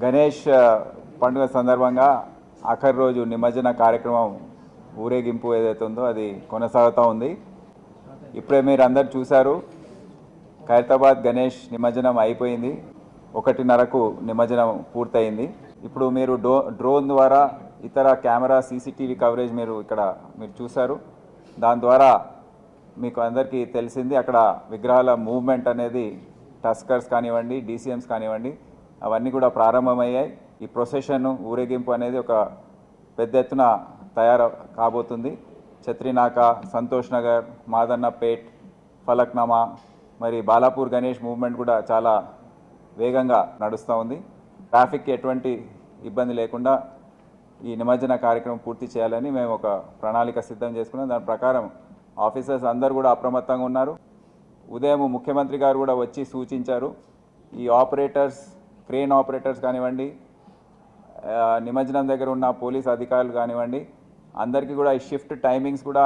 గణేష్ పండుగ సందర్భంగా ఆఖరి రోజు నిమజ్జన కార్యక్రమం ఊరేగింపు ఏదైతే ఉందో అది కొనసాగుతూ ఉంది. ఇప్పుడే మీరు అందరు చూశారు, ఖైరతాబాద్ గణేష్ నిమజ్జనం అయిపోయింది. 1:30కు నిమజ్జనం పూర్తయింది. ఇప్పుడు మీరు డ్రోన్ ద్వారా ఇతర కెమెరా సీసీటీవీ కవరేజ్ మీరు చూశారు. దాని ద్వారా మీకు అందరికీ తెలిసింది, అక్కడ విగ్రహాల మూవ్మెంట్ అనేది టస్కర్స్ కానివ్వండి, డీసీఎంస్ కానివ్వండి, అవన్నీ కూడా ప్రారంభమయ్యాయి. ఈ ప్రొసెషన్ ఊరేగింపు అనేది ఒక పెద్ద ఎత్తున తయారు కాబోతుంది. ఛత్రినాక, సంతోష్ నగర్, మాదన్నపేట్, ఫలక్నామా, మరి బాలాపూర్ గణేష్ మూవ్మెంట్ కూడా చాలా వేగంగా నడుస్తూ ఉంది. ట్రాఫిక్కి ఎటువంటి ఇబ్బంది లేకుండా ఈ నిమజ్జన కార్యక్రమం పూర్తి చేయాలని మేము ఒక ప్రణాళిక సిద్ధం చేసుకున్నాం. దాని ప్రకారం ఆఫీసర్స్ అందరూ కూడా అప్రమత్తంగా ఉన్నారు. ఉదయం ముఖ్యమంత్రి గారు కూడా వచ్చి సూచించారు, ఈ ఆపరేటర్స్, క్రేన్ ఆపరేటర్స్ కానివ్వండి, నిమజ్జనం దగ్గర ఉన్న పోలీస్ అధికారులు కానివ్వండి, అందరికీ కూడా ఈ షిఫ్ట్ టైమింగ్స్ కూడా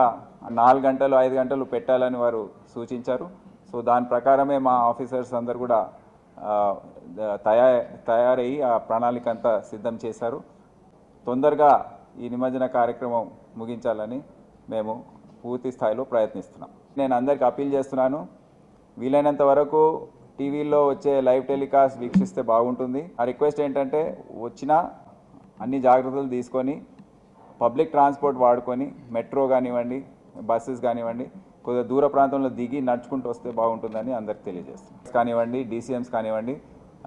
4 గంటలు 5 గంటలు పెట్టాలని వారు సూచించారు. సో దాని ప్రకారమే మా ఆఫీసర్స్ అందరు కూడా తయారయ్యి ఆ ప్రణాళిక అంతా సిద్ధం చేశారు. తొందరగా ఈ నిమజ్జన కార్యక్రమం ముగించాలని మేము పూర్తి స్థాయిలో ప్రయత్నిస్తున్నాం. నేను అందరికీ అప్పీల్ చేస్తున్నాను, వీలైనంత వరకు టీవీలో వచ్చే లైవ్ టెలికాస్ట్ వీక్షిస్తే బాగుంటుంది. ఆ రిక్వెస్ట్ ఏంటంటే, వచ్చినా అన్ని జాగ్రత్తలు తీసుకొని పబ్లిక్ ట్రాన్స్పోర్ట్ వాడుకొని, మెట్రో కానివ్వండి, బస్సెస్ కానివ్వండి, కొద్దిగా దూర ప్రాంతంలో దిగి నడుచుకుంటూ వస్తే బాగుంటుందని అందరికి తెలియజేస్తాం. కానివ్వండి, డీసీఎంస్ కానివ్వండి,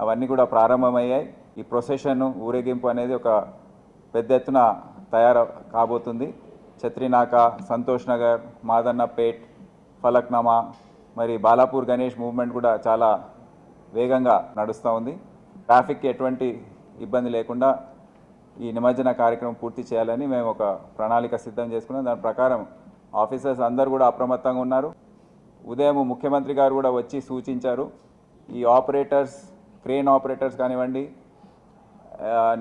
అవన్నీ కూడా ప్రారంభమయ్యాయి. ఈ ప్రొసెషన్ ఊరేగింపు అనేది ఒక పెద్ద ఎత్తున తయారు కాబోతుంది. ఛత్రినాక, సంతోష్ నగర్, మాదన్నపేట్, ఫలక్నామా, మరి బాలాపూర్ గణేష్ మూవ్మెంట్ కూడా చాలా వేగంగా నడుస్తూ ఉంది. ట్రాఫిక్కి ఎటువంటి ఇబ్బంది లేకుండా ఈ నిమజ్జన కార్యక్రమం పూర్తి చేయాలని మేము ఒక ప్రణాళిక సిద్ధం చేసుకున్నాం. దాని ప్రకారం ఆఫీసర్స్ అందరూ కూడా అప్రమత్తంగా ఉన్నారు. ఉదయం ముఖ్యమంత్రి గారు కూడా వచ్చి సూచించారు, ఈ ఆపరేటర్స్, క్రేన్ ఆపరేటర్స్ కానివ్వండి,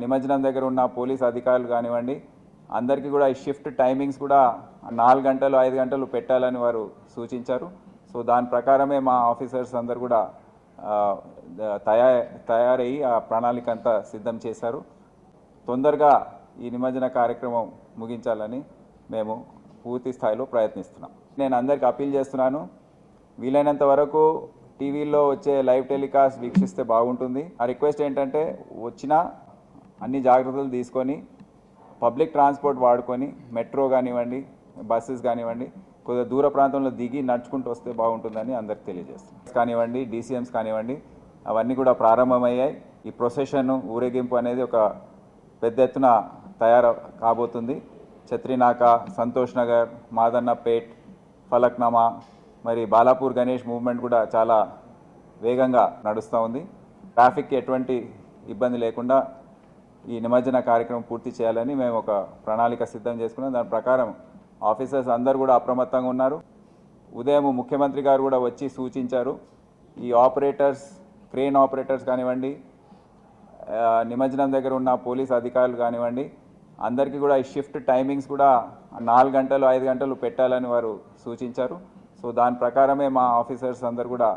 నిమజ్జనం దగ్గర ఉన్న పోలీస్ అధికారులు కానివ్వండి, అందరికీ కూడా ఈ షిఫ్ట్ టైమింగ్స్ కూడా 4 గంటలు 5 గంటలు పెట్టాలని వారు సూచించారు. సో దాని ప్రకారమే మా ఆఫీసర్స్ అందరు కూడా తయారయ్యి ఆ ప్రణాళిక అంతా సిద్ధం చేశారు. తొందరగా ఈ నిమజ్జన కార్యక్రమం ముగించాలని మేము పూర్తి స్థాయిలో ప్రయత్నిస్తున్నాం. నేను అందరికీ అప్పీల్ చేస్తున్నాను, వీలైనంత వరకు టీవీలో వచ్చే లైవ్ టెలికాస్ట్ వీక్షిస్తే బాగుంటుంది. ఆ రిక్వెస్ట్ ఏంటంటే, వచ్చినా అన్ని జాగ్రత్తలు తీసుకొని పబ్లిక్ ట్రాన్స్పోర్ట్ వాడుకొని, మెట్రో కానివ్వండి, బస్సెస్ కానివ్వండి, కొద్దిగా దూర ప్రాంతంలో దిగి నడుచుకుంటూ వస్తే బాగుంటుందని అందరికి తెలియజేస్తాం. కానివ్వండి, డీసీఎంస్ కానివ్వండి, అవన్నీ కూడా ప్రారంభమయ్యాయి. ఈ ప్రొసెషన్ ఊరేగింపు అనేది ఒక పెద్ద ఎత్తున తయారు కాబోతుంది. ఛత్రినాక, సంతోష్ నగర్, మాదన్నపేట్, ఫలక్నామా, మరి బాలాపూర్ గణేష్ మూవ్మెంట్ కూడా చాలా వేగంగా నడుస్తూ ఉంది. ట్రాఫిక్కి ఎటువంటి ఇబ్బంది లేకుండా ఈ నిమజ్జన కార్యక్రమం పూర్తి చేయాలని మేము ఒక ప్రణాళిక సిద్ధం చేసుకున్నాం. దాని ప్రకారం ఆఫీసర్స్ అందరూ కూడా అప్రమత్తంగా ఉన్నారు. ఉదయం ముఖ్యమంత్రి గారు కూడా వచ్చి సూచించారు, ఈ ఆపరేటర్స్, క్రేన్ ఆపరేటర్స్ కానివ్వండి, నిమజ్జనం దగ్గర ఉన్న పోలీస్ అధికారులు కానివ్వండి, అందరికీ కూడా ఈ షిఫ్ట్ టైమింగ్స్ కూడా 4 గంటలు 5 గంటలు పెట్టాలని వారు సూచించారు. సో దాని ప్రకారమే మా ఆఫీసర్స్ అందరు కూడా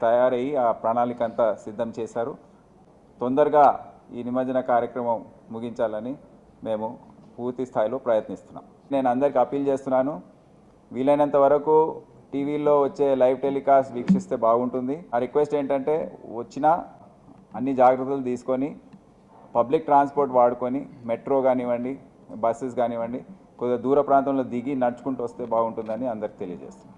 తయారయ్యి ఆ ప్రణాళిక అంతా సిద్ధం చేశారు. తొందరగా ఈ నిమజ్జన కార్యక్రమం ముగించాలని మేము పూర్తి స్థాయిలో ప్రయత్నిస్తున్నాం. నేను అందరికీ అప్పీల్ చేస్తున్నాను, వీలైనంత వరకు టీవీలో వచ్చే లైవ్ టెలికాస్ట్ వీక్షిస్తే బాగుంటుంది. ఆ రిక్వెస్ట్ ఏంటంటే, వచ్చినా అన్ని జాగ్రత్తలు తీసుకొని పబ్లిక్ ట్రాన్స్పోర్ట్ వాడుకొని, మెట్రో కానివ్వండి, బస్సెస్ కానివ్వండి, కొద్దిగా దూర ప్రాంతంలో దిగి నడుచుకుంటూ వస్తే బాగుంటుందని అందరికి తెలియజేస్తాం.